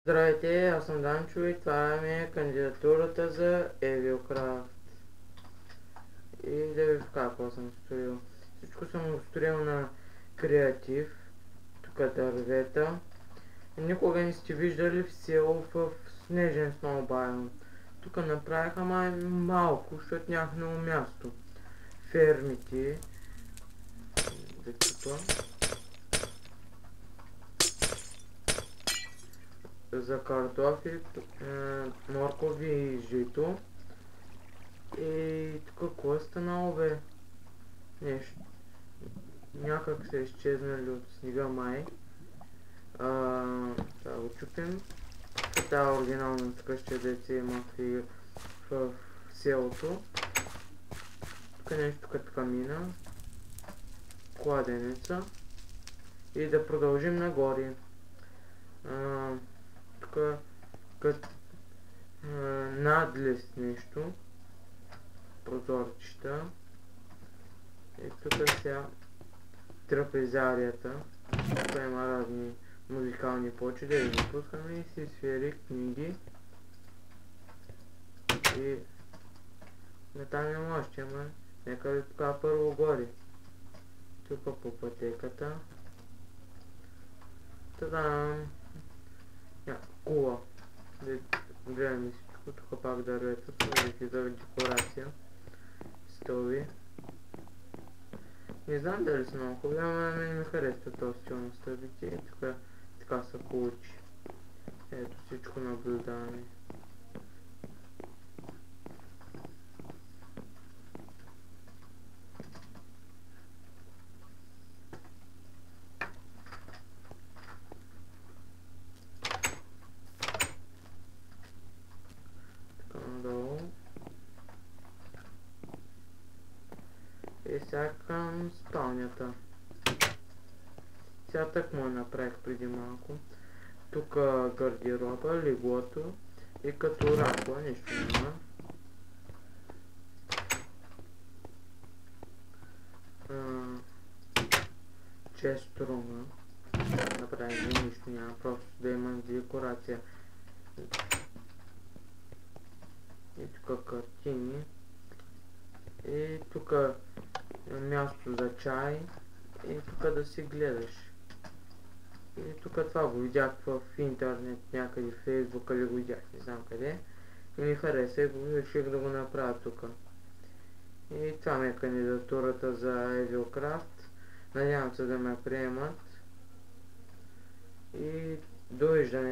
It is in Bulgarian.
Здравейте, аз съм Данчо и това ми е кандидатурата за EvilCraft. И да ви покажа какво съм строил. Всичко съм строил на креатив. Тук дървета. Никога не сте виждали в село в снежен сноубайл. Тук направиха малко, защото нямах много място. Фермите. За типа. За картофи, моркови и жито. И тук какво е станало, бе? Нещо. Някак са изчезнали от снега май. Това го чупим. Това е оригиналната къща, деца има в селото. Тук нещо като камина. Кладенеца. И да продължим нагоре. Тук като надлез нещо. Прозорчета. И тук сега трапезарията. Тук има разни музикални почи, да ги пускаме и си свири книги. И там няма още, ама нека ви покажа първо горе. Тук по пътеката. Та-дам! Кула. Гледаме всичко, тук пак дървета, това за декорация. Стови. Не знам дали са много хубави, ама мен ми харесва този стил на стълбите и тук така се получи. Ето всичко наблюдаваме. Така надолу. И сега към спалнята. Сега так му направих преди малко. Тук гардероба, леглото и като рампа, нищо няма. Честрума. Направим нищо няма, просто да има декорация. И тук картини. И тук място за чай. И тук да си гледаш. И тук това го видях в интернет, някъде в Фейсбук, или го видях, не знам къде. И ми хареса и го реших да го направя тук. И това ми е кандидатурата за EvilCraft. Надявам се да ме приемат. И довиждане.